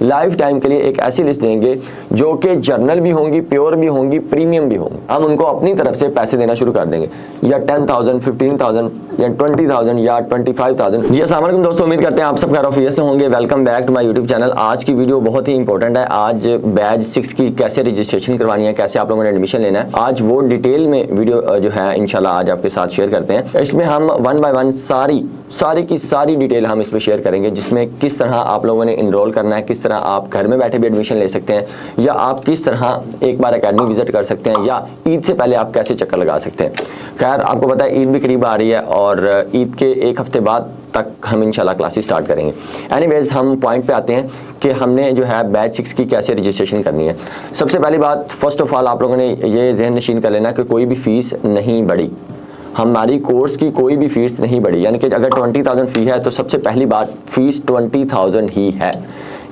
Life time के लिए एक ऐसी लिस्ट देंगे जो कि जर्नल भी होंगी, प्योर भी होंगी, प्रीमियम भी होंगी। हम उनको अपनी तरफ से पैसे देना शुरू कर देंगे, या 10,000, 15,000 या 20,000 या 25,000। जी अस्सलाम वालेकुम दोस्तों, उम्मीद करते हैं आप सब खैर ऑफियत से होंगे। Welcome back to my YouTube channel. आज की वीडियो बहुत ही इंपॉर्टेंट है। आज बैच 6 की कैसे रजिस्ट्रेशन करवानी है, कैसे आप लोगों ने एडमिशन लेना है, आज वो डिटेल में वीडियो जो है इंशाल्लाह आज आपके साथ शेयर करते हैं। इसमें हम 1 बाय 1 सारी की सारी डिटेल हम इसमें शेयर करेंगे, जिसमें किस तरह आप लोगों ने इनरोल करना है, किस तरह आप घर में बैठे भी एडमिशन ले सकते हैं, या आप किस तरह एक बार एकेडमी विजिट कर सकते हैं, या ईद से पहले आप कैसे चक्कर लगा सकते हैं। खैर आपको पता है ईद भी करीब आ रही है और ईद के एक हफ्ते बाद तक हम इंशाल्लाह क्लासेस स्टार्ट करेंगे। एनीवेज हम पॉइंट पे आते हैं कि हमने जो है बैच 6 की कैसे रजिस्ट्रेशन करनी है। सबसे पहली बात, फर्स्ट ऑफ ऑल आप लोगों ने ये जहन नशीन कर लेना कि कोई भी फीस नहीं बढ़ी, हमारी कोर्स की कोई भी फीस नहीं बढ़ी। यानी कि अगर 20,000 फी है तो सबसे पहली बात फीस 20,000 ही है।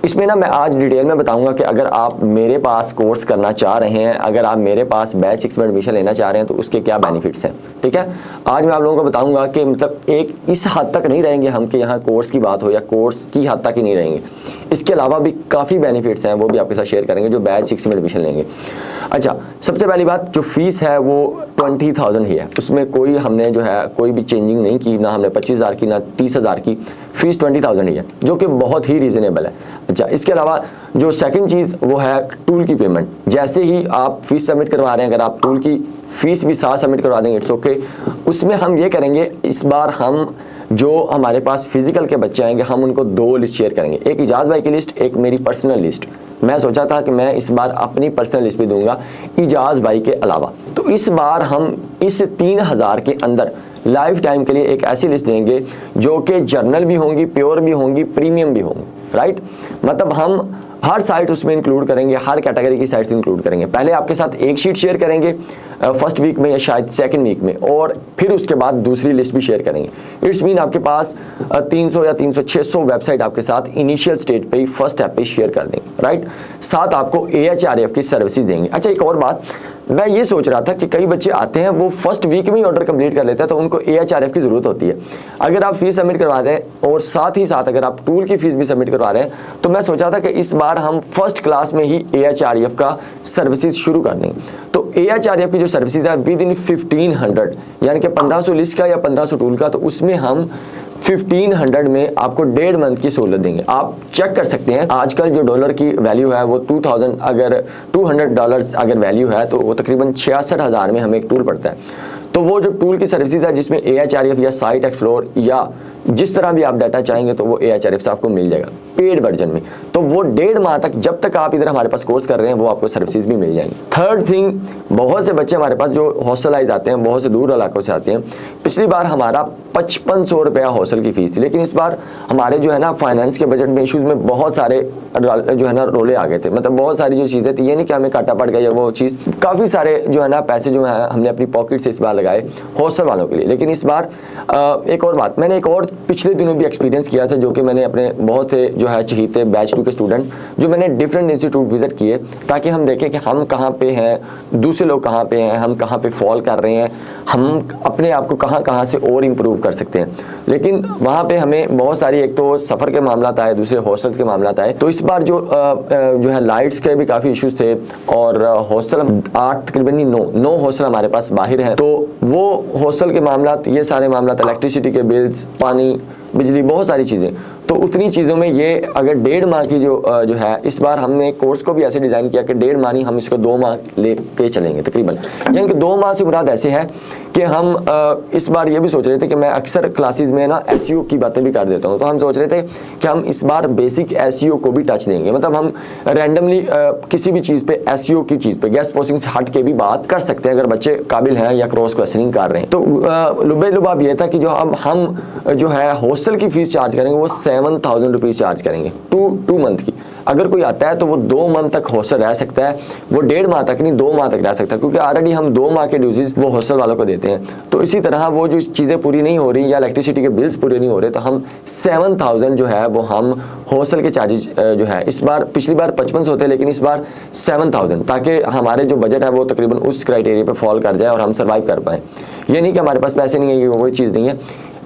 इसमें ना मैं आज डिटेल में बताऊंगा कि अगर आप मेरे पास कोर्स करना चाह रहे हैं, अगर आप मेरे पास बैच 6 में एडमिशन लेना चाह रहे हैं तो उसके क्या बेनिफिट्स हैं। ठीक है, आज मैं आप लोगों को बताऊंगा कि मतलब एक इस हद तक नहीं रहेंगे हम कि यहाँ कोर्स की बात हो या कोर्स की हद तक ही नहीं रहेंगे, इसके अलावा भी काफ़ी बेनिफिट्स हैं, वो भी आपके साथ शेयर करेंगे जो बैच 6 में एडमिशन लेंगे। अच्छा, सबसे पहली बात, जो फीस है वो 20,000 ही है, उसमें कोई हमने जो है कोई भी चेंजिंग नहीं की, ना हमने 25,000 की ना 30,000 की, फीस 20,000 ही है, जो कि बहुत ही रीज़नेबल है। अच्छा, इसके अलावा जो सेकंड चीज़ वो है टूल की पेमेंट। जैसे ही आप फीस सबमिट करवा रहे हैं, अगर आप टूल की फीस भी साथ सबमिट करवा देंगे इट्स ओके। उसमें हम ये करेंगे, इस बार हम जो हमारे पास फिजिकल के बच्चे आएंगे हम उनको 2 लिस्ट शेयर करेंगे, एक इजाज़ भाई की लिस्ट, एक मेरी पर्सनल लिस्ट। मैं सोचा था कि मैं इस बार अपनी पर्सनल लिस्ट भी दूंगा इजाज़ भाई के अलावा। तो इस बार हम इस 3,000 के अंदर लाइफ टाइम के लिए एक ऐसी लिस्ट देंगे जो कि जर्नल भी होंगी, प्योर भी होंगी, प्रीमियम भी होंगी। राइट, मतलब हम हर साइट उसमें इंक्लूड करेंगे, हर कैटेगरी की साइट्स इंक्लूड करेंगे। पहले आपके साथ एक शीट शेयर करेंगे फर्स्ट वीक में या शायद सेकंड वीक में, और फिर उसके बाद दूसरी लिस्ट भी शेयर करेंगे। इट्स मीन आपके पास 300 या 300 600 वेबसाइट आपके साथ इनिशियल स्टेज पे ही फर्स्ट ऐप पे शेयर कर देंगे। राइट, साथ आपको AHRF की सर्विसेज देंगे। अच्छा, एक और बात, मैं ये सोच रहा था कि कई बच्चे आते हैं वो फर्स्ट वीक में ही ऑर्डर कंप्लीट कर लेते हैं, तो उनको AHRF की ज़रूरत होती है। अगर आप फीस सबमिट करवा दें और साथ ही साथ अगर आप टूल की फीस भी सबमिट करवा रहे हैं, तो मैं सोचा था कि इस बार हम फर्स्ट क्लास में ही AHRF का सर्विसेज शुरू कर देंगे। तो AHRF की जो सर्विसेज है विद इन 1500, यानी कि 1500 लिस्ट का या 1500 टूल का, तो उसमें हम 1500 में आपको 1.5 मंथ की सहूलत देंगे। आप चेक कर सकते हैं आजकल जो डॉलर की वैल्यू है वो 2000, अगर $200 अगर वैल्यू है तो वो तकरीबन 66,000 में हमें एक टूल पड़ता है। तो वो जो टूल की सर्विसेज है जिसमें AHRF या साइट एक्सप्लोर या जिस तरह भी आप डाटा चाहेंगे तो वो AHRF से आपको मिल जाएगा पेड वर्जन में। तो वो 1.5 माह तक जब तक आप इधर हमारे पास कोर्स कर रहे हैं वो आपको सर्विसेज भी मिल जाएंगी। थर्ड थिंग, बहुत से बच्चे हमारे पास जो हॉस्टलाइज आते हैं, बहुत से दूर इलाकों से आते हैं। पिछली बार हमारा 5500 रुपया हॉस्टल की फीस थी, लेकिन इस बार हमारे जो है ना फाइनेंस के बजट में इशूज़ में बहुत सारे जो है ना रोले आ गए थे। मतलब बहुत सारी जो चीज़ें थी, ये नहीं कि हमें काटा पड़ गया वो चीज़, काफ़ी सारे जो है ना पैसे जो है हमने अपनी पॉकेट से इस बार लगाए हॉस्टल वालों के लिए। लेकिन इस बार एक और बात, मैंने एक और पिछले दिनों भी एक्सपीरियंस किया था, जो कि मैंने अपने बहुत से जो है चहीते बैच 2 के स्टूडेंट जो मैंने डिफरेंट इंस्टीट्यूट विजिट किए, ताकि हम देखें कि हम कहाँ पे हैं, दूसरे लोग कहाँ पे हैं, हम कहाँ पे फॉल कर रहे हैं, हम अपने आप को कहाँ से और इम्प्रूव कर सकते हैं। लेकिन वहाँ पे हमें बहुत सारी, एक तो सफ़र के मामला आए, दूसरे हॉस्टल्स के मामला आए। तो इस बार जो है लाइट्स के भी काफ़ी इश्यूज थे, और हॉस्टल 8 तकरीबन 9 हॉस्टल हमारे पास बाहर हैं। तो वो हॉस्टल के मामला, ये सारे मामला, इलेक्ट्रिसिटी के बिल्स, पानी, बिजली, बहुत सारी चीज़ें, तो उतनी चीज़ों में ये अगर 1.5 माह की जो है, इस बार हमने कोर्स को भी ऐसे डिज़ाइन किया कि 1.5 माह नहीं, हम इसको 2 माह ले के चलेंगे तकरीबन। यानी कि 2 माह से मुराद ऐसे है कि हम इस बार ये भी सोच रहे थे कि मैं अक्सर क्लासेस में ना SEO की बातें भी कर देता हूँ, तो हम सोच रहे थे कि हम इस बार बेसिक SEO को भी टच देंगे। मतलब हम रैंडमली किसी भी चीज़ पे SEO की चीज़ पे गेस्ट पोस्टिंग से हट के भी बात कर सकते हैं अगर बच्चे काबिल हैं या क्रॉस क्वेश्चनिंग कर रहे हैं। तो लुबे लुबाब ये था कि जो अब हम जो है हॉस्टल की फीस चार्ज करेंगे वो 7,000 रुपीज़ चार्ज करेंगे 2 मंथ की। अगर कोई आता है तो वो 2 मंथ तक हॉस्टल रह सकता है, वो 1.5 माह तक नहीं 2 माह तक रह सकता है, क्योंकि ऑलरेडी हम 2 माह के ड्यूज़ वो हॉस्टल वालों को देते हैं। तो इसी तरह वो जो चीज़ें पूरी नहीं हो रही या इलेक्ट्रिसिटी के बिल्स पूरे नहीं हो रहे, तो हम 7,000 जो है वो हम हॉस्टल के चार्जेज जो है, इस बार पिछली बार 5500 होते, लेकिन इस बार 7,000, ताकि हमारे जो बजट है वो तकरीबन उस क्राइटेरिया पे फॉल कर जाए और हम सर्वाइव कर पाएँ। ये नहीं कि हमारे पास पैसे नहीं है, ये कोई चीज़ नहीं है।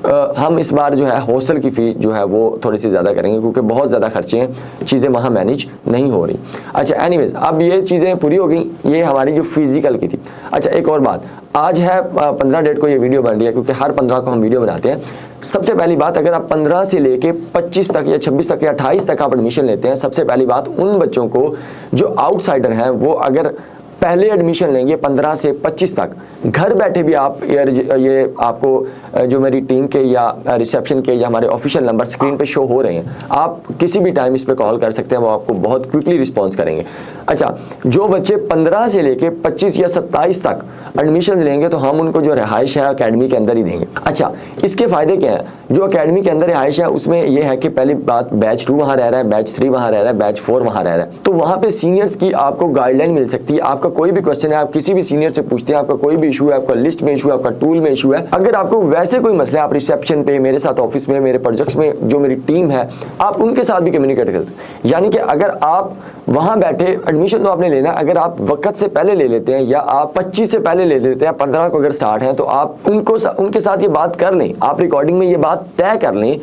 हम इस बार जो है हॉस्टल की फ़ी जो है वो थोड़ी सी ज़्यादा करेंगे क्योंकि बहुत ज़्यादा खर्चे हैं, चीज़ें वहाँ मैनेज नहीं हो रही। अच्छा एनीवेज, अब ये चीज़ें पूरी हो गई, ये हमारी जो फिजिकल की थी। अच्छा एक और बात, आज है 15 डेट को ये वीडियो बन रही है क्योंकि हर 15 को हम वीडियो बनाते हैं। सबसे पहली बात, अगर आप 15 से लेके 25 तक या 26 तक या 28 तक आप एडमिशन लेते हैं, सबसे पहली बात उन बच्चों को जो आउटसाइडर हैं वो अगर पहले एडमिशन लेंगे 15 से 25 तक, घर बैठे भी आप ये आपको जो मेरी टीम के या रिसेप्शन के या हमारे ऑफिशियल नंबर स्क्रीन पे शो हो रहे हैं, आप किसी भी टाइम इस पे कॉल कर सकते हैं, वो आपको बहुत क्विकली रिस्पॉन्स करेंगे। अच्छा, जो बच्चे 15 से लेके 25 या 27 तक एडमिशन लेंगे तो हम उनको जो रिहाइश है अकेडमी के अंदर ही देंगे। अच्छा, इसके फ़ायदे क्या हैं? जो अकेडमी के अंदर रिहाइश है उसमें यह है कि पहली बात बैच 2 वहाँ रह रहा है, बैच 3 वहाँ रह रहा है, बैच 4 वहाँ रह रहा है, तो वहाँ पे सीनियर्स की आपको गाइडलाइन मिल सकती है। आपका कोई भी क्वेश्चन है, आप किसी भी सीनियर से पूछते हैं, आपका कोई भी इशू है, आपका लिस्ट में इशू है, आपका टूल में इशू है, अगर आपको वैसे कोई मसला है, आप रिसेप्शन पे, मेरे साथ ऑफिस में, मेरे प्रोजेक्ट्स में जो मेरी टीम है, आप उनके साथ भी कम्युनिकेट करते हैं। यानी कि अगर आप वहाँ बैठे एडमिशन तो आपने लेना, अगर आप वक्त से पहले ले लेते हैं या आप 25 से पहले ले लेते हैं, 15 को अगर स्टार्ट है, तो आप उनके साथ ये बात कर लें, आप रिकॉर्डिंग में ये बात तय कर लें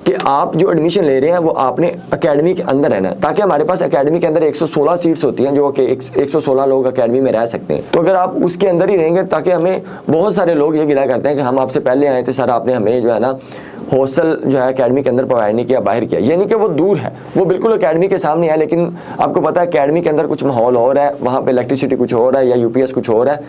कि आप जो एडमिशन ले रहे हैं वो आपने एकेडमी के अंदर रहना है, ताकि हमारे पास एकेडमी के अंदर 116 सीट्स होती हैं जो कि 116 लोग एकेडमी में रह सकते हैं। तो अगर आप उसके अंदर ही रहेंगे, ताकि हमें बहुत सारे लोग ये गिला करते हैं कि हम आपसे पहले आए थे सर, आपने हमें जो है ना हॉस्टल जो है एकेडमी के अंदर प्रोवाइड नहीं किया, बाहर किया। ये नहीं कि वो दूर है, वो बिल्कुल एकेडमी के सामने है, लेकिन आपको पता है एकेडमी के अंदर कुछ माहौल और है, वहाँ पे इलेक्ट्रिसिटी कुछ और है या यूपीएस कुछ और है,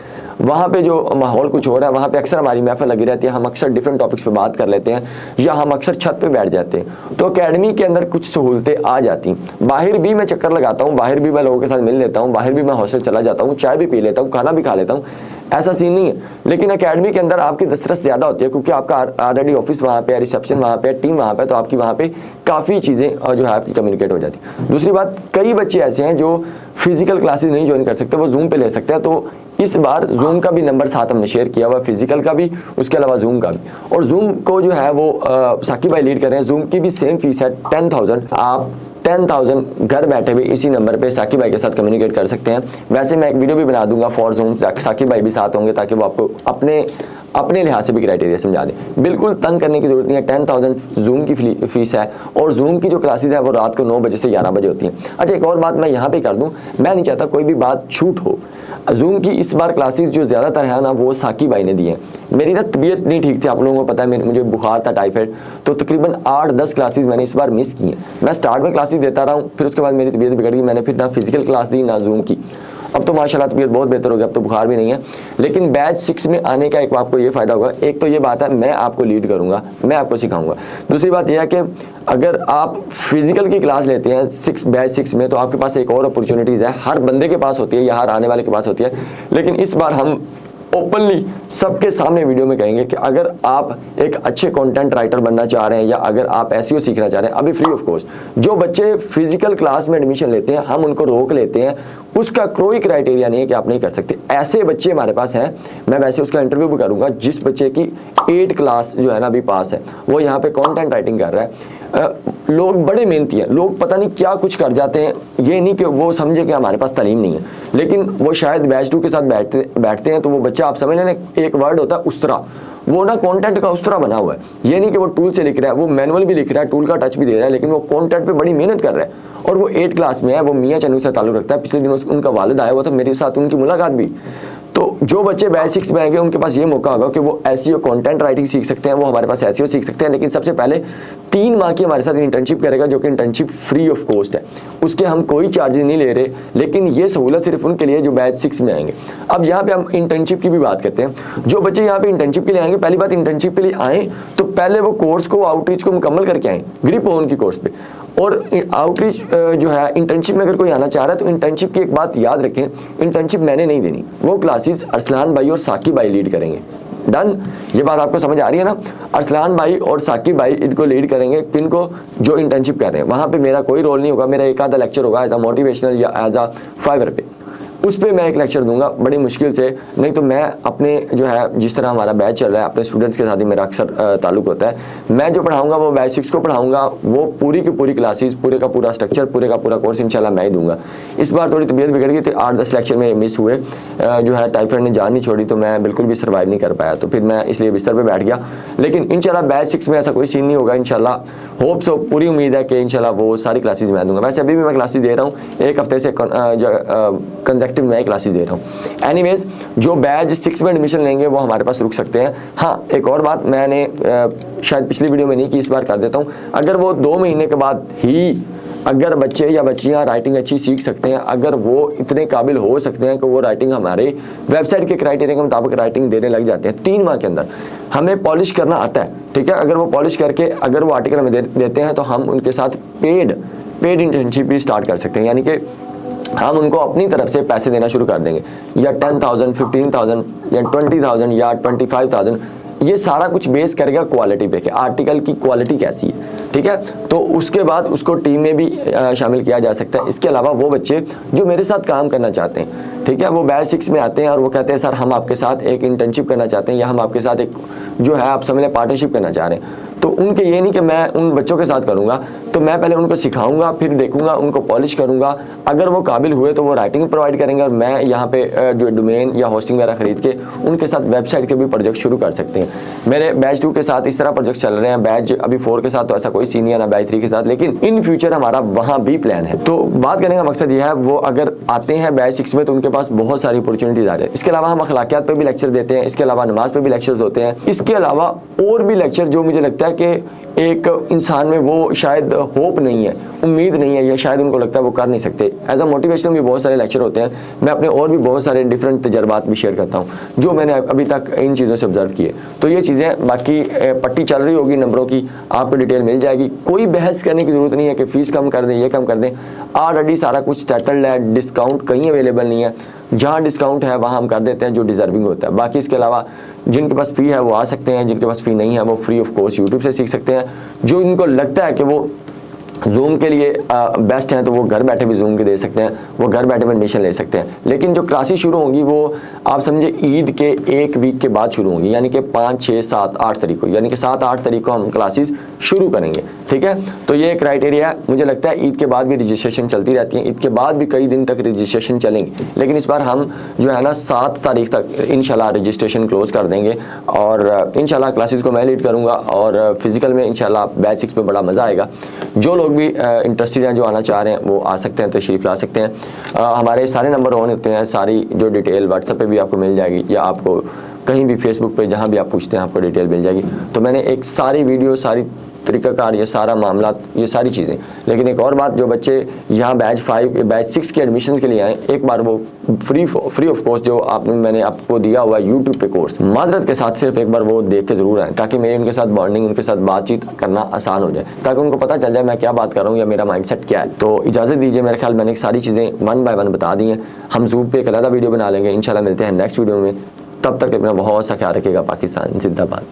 वहाँ पे जो माहौल कुछ और है, वहाँ पे अक्सर हमारी महफिल लगी रहती है, हम अक्सर डिफरेंट टॉपिक्स पे बात कर लेते हैं या हम अक्सर छत पे बैठ जाते हैं। तो एकेडमी के अंदर कुछ सहूलतें आ जाती, बाहर भी मैं चक्कर लगाता हूँ, बाहर भी मैं लोगों के साथ मिल लेता हूँ, बाहर भी मैं हॉस्टल चला जाता हूँ, चाय भी पी लेता हूँ, खाना भी खा लेता हूँ, ऐसा सीन नहीं है। लेकिन एकेडमी के अंदर आपकी दस्तरस ज़्यादा होती है क्योंकि आपका ऑलरेडी ऑफिस वहाँ पे है, रिसेप्शन वहाँ पे है, टीम वहाँ पे है, तो आपकी वहाँ पे काफ़ी चीज़ें जो है आपकी कम्युनिकेट हो जाती है। दूसरी बात, कई बच्चे ऐसे हैं जो फिजिकल क्लासेस नहीं ज्वाइन कर सकते, वो जूम पे ले सकते हैं, तो इस बार जूम का भी नंबर साथ हमने शेयर किया हुआ, फिजिकल का भी, उसके अलावा जूम का भी। और जूम को जो है वो साकिब भाई लीड कर रहे हैं। जूम की भी सेम फीस है 10,000। आप 10,000 घर बैठे भी इसी नंबर पे साकिब भाई के साथ कम्युनिकेट कर सकते हैं। वैसे मैं एक वीडियो भी बना दूंगा फॉर जूम, साकिब भाई भी साथ होंगे ताकि वो आपको अपने लिहाज से भी क्राइटेरिया समझा दें। बिल्कुल तंग करने की जरूरत नहीं है। 10,000 जूम की फीस है और जूम की जो क्लासेज है वो रात को 9 बजे से 11 बजे होती हैं। अच्छा, एक और बात मैं यहाँ पे कर दूँ, मैं नहीं चाहता कोई भी बात छूट हो। जूम की इस बार क्लासेस जो ज़्यादातर है ना वो साकिब भाई ने दी है। मेरी ना तबीयत नहीं ठीक थी, आप लोगों को पता है, मुझे बुखार था, टाइफाइड, तो तकरीबन 8-10 क्लासेस मैंने इस बार मिस की हैं। मैं स्टार्ट में क्लासेस देता रहा हूँ, फिर उसके बाद मेरी तबीयत बिगड़ गई, मैंने फिर ना फिजिकल क्लास दी ना जूम की। अब तो माशाल्लाह तबीयत बहुत बेहतर हो गई, अब तो बुखार भी नहीं है। लेकिन बैच 6 में आने का एक आपको ये फ़ायदा होगा, एक तो ये बात है मैं आपको लीड करूँगा, मैं आपको सिखाऊंगा। दूसरी बात यह है कि अगर आप फिजिकल की क्लास लेते हैं बैच 6 में, तो आपके पास एक और अपॉर्चुनिटीज़ है, हर बंदे के पास होती है या हर आने वाले के पास होती है। लेकिन इस बार हम ओपनली सबके सामने वीडियो में कहेंगे कि अगर आप एक अच्छे कंटेंट राइटर बनना चाह रहे हैं या अगर आप एसईओ सीखना चाह रहे हैं, अभी फ्री ऑफ कॉस्ट जो बच्चे फिजिकल क्लास में एडमिशन लेते हैं हम उनको रोक लेते हैं, उसका कोई क्राइटेरिया नहीं है कि आप नहीं कर सकते। ऐसे बच्चे हमारे पास हैं, मैं वैसे उसका इंटरव्यू भी करूंगा, जिस बच्चे की 8 क्लास जो है ना अभी पास है, वो यहाँ पे कंटेंट राइटिंग कर रहा है। लोग बड़े मेहनती हैं, लोग पता नहीं क्या कुछ कर जाते हैं, ये नहीं कि वो समझे कि हमारे पास तालीम नहीं है, लेकिन वो शायद बैच 2 के साथ बैठते हैं, तो वो बच्चा, आप समझ लेना, एक वर्ड होता है उस्तरा, वो ना कंटेंट का उस्तरा बना हुआ है। ये नहीं कि वो टूल से लिख रहा है, वो मैनुअल भी लिख रहा है, टूल का टच भी दे रहा है, लेकिन वो कंटेंट पे बड़ी मेहनत कर रहा है। और वो 8 क्लास में है, वो मियाँ चन्नू से ताल्लुक रखता है। पिछले दिनों उनका वालिद आया हुआ था, मेरे साथ उनकी मुलाकात भी। तो जो बच्चे बैच 6 में आएंगे उनके पास ये मौका होगा कि वो एसईओ कंटेंट राइटिंग सीख सकते हैं, वो हमारे पास एसईओ सीख सकते हैं। लेकिन सबसे पहले 3 माह की हमारे साथ इंटर्नशिप करेगा, जो कि इंटर्नशिप फ्री ऑफ कॉस्ट है, उसके हम कोई चार्जेस नहीं ले रहे, लेकिन ये सहूलत सिर्फ उनके लिए जो बैच 6 में आएंगे। अब यहाँ पे हम इंटर्नशिप की भी बात करते हैं। जो बच्चे यहाँ पे इंटर्नशिप के लिए आएंगे, पहली बात, इंटर्नशिप के लिए आए तो पहले वो कोर्स को, आउटरीच को मुकम्मल करके आए, ग्रिप हो उनकी कोर्स पे। और आउटरीच जो है इंटर्नशिप में अगर कोई आना चाह रहा है तो इंटर्नशिप की एक बात याद रखें, इंटर्नशिप मैंने नहीं देनी, वो क्लासेस अरसलान भाई और साकिब भाई लीड करेंगे। डन, ये बात आपको समझ आ रही है ना? अरसलान भाई और साकिब भाई इनको लीड करेंगे, किनको, जो इंटर्नशिप कर रहे हैं। वहाँ पे मेरा कोई रोल नहीं होगा, मेरा एक आधा लेक्चर होगा एज अ मोटिवेशनल या एज अ फाइवर पे। उस पर मैं एक लेक्चर दूंगा बड़ी मुश्किल से। नहीं तो मैं अपने जो है जिस तरह हमारा बैच चल रहा है अपने स्टूडेंट्स के साथ ही मेरा अक्सर ताल्लुक होता है, मैं जो पढ़ाऊंगा वो बैच 6 को पढ़ाऊंगा, वो पूरी की पूरी क्लासेस, पूरे का पूरा स्ट्रक्चर, पूरे का पूरा कोर्स इंशाल्लाह मैं ही दूंगा। इस बार थोड़ी तबीयत बिगड़ गई थी, 8-10 लेक्चर मेरे मिस हुए, जो है टाइफाइड ने जान नहीं छोड़ी, तो मैं बिल्कुल भी सर्वाइव नहीं कर पाया, तो फिर मैं इसलिए बिस्तर पर बैठ गया। लेकिन इंशाल्लाह बैच 6 में ऐसा कोई सीन नहीं होगा इंशाल्लाह, होप सो, पूरी उम्मीद है कि इंशाल्लाह वो सारी क्लासेज मैं दूंगा। वैसे अभी भी मैं क्लासेज दे रहा हूँ, एक हफ्ते से कंसेक्टिव मैं क्लासेज दे रहा हूँ। एनीवेज, जो बैच 6 में एडमिशन लेंगे वो हमारे पास रुक सकते हैं। हाँ, एक और बात मैंने शायद पिछली वीडियो में नहीं की, इस बार कर देता हूँ। अगर वो 2 महीने के बाद ही अगर बच्चे या बच्चियां राइटिंग अच्छी सीख सकते हैं, अगर वो इतने काबिल हो सकते हैं कि वो राइटिंग हमारे वेबसाइट के क्राइटेरिया के मुताबिक राइटिंग देने लग जाते हैं 3 माह के अंदर, हमें पॉलिश करना आता है, ठीक है। अगर वो पॉलिश करके अगर वो आर्टिकल हमें देते हैं तो हम उनके साथ पेड इंटर्नशिप भी स्टार्ट कर सकते हैं, यानी कि हम उनको अपनी तरफ से पैसे देना शुरू कर देंगे, या 10,000, 15,000 या 20,000 या 25,000। ये सारा कुछ बेस करेगा क्वालिटी पे कि आर्टिकल की क्वालिटी कैसी है, ठीक है। तो उसके बाद उसको टीम में भी शामिल किया जा सकता है। इसके अलावा वो बच्चे जो मेरे साथ काम करना चाहते हैं, ठीक है, वो बैच 6 में आते हैं और वो कहते हैं सर हम आपके साथ एक इंटर्नशिप करना चाहते हैं, या हम आपके साथ एक जो है आप समझ लें पार्टनरशिप करना चाह रहे हैं, तो उनके ये नहीं कि मैं उन बच्चों के साथ करूंगा, तो मैं पहले उनको सिखाऊंगा, फिर देखूंगा, उनको पॉलिश करूंगा। अगर वो काबिल हुए तो वो राइटिंग प्रोवाइड करेंगे और मैं यहाँ पे जो डोमेन या होस्टिंग वगैरह खरीद के उनके साथ वेबसाइट के भी प्रोजेक्ट शुरू कर सकते हैं। मेरे बैच 2 के साथ इस तरह प्रोजेक्ट चल रहे हैं, बैच अभी 4 के साथ तो ऐसा कोई सीन नहीं है, ना बैच 3 के साथ, लेकिन इन फ्यूचर हमारा वहाँ भी प्लान है। तो बात करने का मकसद ये है, वो अगर आते हैं बैच 6 में तो उनके पास बहुत सारी अपॉर्चुनिटीज आ जाए। इसके अलावा हम अखलाकियात पे भी लेक्चर देते हैं, इसके अलावा नमाज पे भी लेक्चर्स होते हैं, इसके अलावा और भी लेक्चर जो मुझे लगता है कि एक इंसान में वो शायद होप नहीं है, उम्मीद नहीं है, या शायद उनको लगता है वो कर नहीं सकते। एज अ मोटिवेशनल भी बहुत सारे लेक्चर होते हैं। मैं अपने और भी बहुत सारे डिफरेंट तजर्बात भी शेयर करता हूँ जो मैंने अभी तक इन चीज़ों से ऑब्जर्व किए। तो ये चीज़ें बाकी पट्टी चल रही होगी नंबरों की, आपको डिटेल मिल जाएगी। कोई बहस करने की जरूरत नहीं है कि फ़ीस कम कर दें, ये कम कर दें, ऑलरेडी सारा कुछ सेटल्ड है। डिस्काउंट कहीं अवेलेबल नहीं है, जहाँ डिस्काउंट है वहाँ हम कर देते हैं जो डिजर्विंग होता है। बाकी इसके अलावा जिनके पास फ़ी है वो आ सकते हैं, जिनके पास फ़ी नहीं है वो फ्री ऑफ कॉस्ट यूट्यूब से सीख सकते हैं। जो इनको लगता है कि वो जूम के लिए बेस्ट हैं तो वो घर बैठे भी जूम के दे सकते हैं, वो घर बैठे भी एडमिशन ले सकते हैं। लेकिन जो क्लासेस शुरू होंगी वो आप समझे ईद के 1 वीक के बाद शुरू होंगी, यानी कि 5, 6, 7, 8 तारीख को, यानी कि 7, 8 तारीख को हम क्लासेस शुरू करेंगे, ठीक है। तो ये क्राइटेरिया है। मुझे लगता है ईद के बाद भी रजिस्ट्रेशन चलती रहती है, ईद के बाद भी कई दिन तक रजिस्ट्रेशन चलेंगी, लेकिन इस बार हम जो है ना 7 तारीख तक इंशाल्लाह रजिस्ट्रेशन क्लोज कर देंगे और इंशाल्लाह क्लासेस को मैं लीड करूँगा और फिजिकल में इंशाल्लाह बैच 6 में बड़ा मज़ा आएगा। जो लोग भी इंटरेस्टेड हैं, जो आना चाह रहे हैं, वो आ सकते हैं, तशरीफ़ ला सकते हैं। हमारे सारे नंबर ऑन होते हैं, सारी जो डिटेल व्हाट्सएप पे भी आपको मिल जाएगी, या आपको कहीं भी फेसबुक पे जहाँ भी आप पूछते हैं आपको डिटेल मिल जाएगी। तो मैंने एक सारी वीडियो, सारी तरीक़ाकार, ये सारा मामला, ये सारी चीज़ें। लेकिन एक और बात, जो बच्चे यहाँ बैच 6 के एडमिशन के लिए आए, एक बार वो फ्री ऑफ कॉस्ट जो मैंने आपको दिया हुआ यूट्यूब पे कोर्स, माजरत के साथ सिर्फ एक बार वो देख के ज़रूर आए, ताकि मेरी उनके साथ बॉन्डिंग, उनके साथ बातचीत करना आसान हो जाए, ताकि उनको पता चल जाए मैं क्या बात कर रहा हूँ या मेरा माइंडसेट क्या है। तो इजाज़त दीजिए, मेरे ख्याल मैंने सारी चीज़ें 1 बाय 1 बता दी हैं। हम ज़ूम पे एक अलग वीडियो बना लेंगे इंशाल्लाह। मिलते हैं नेक्स्ट वीडियो में, तब तक अपना बहुत सा ख्याल रखिएगा। पाकिस्तान जिंदाबाद।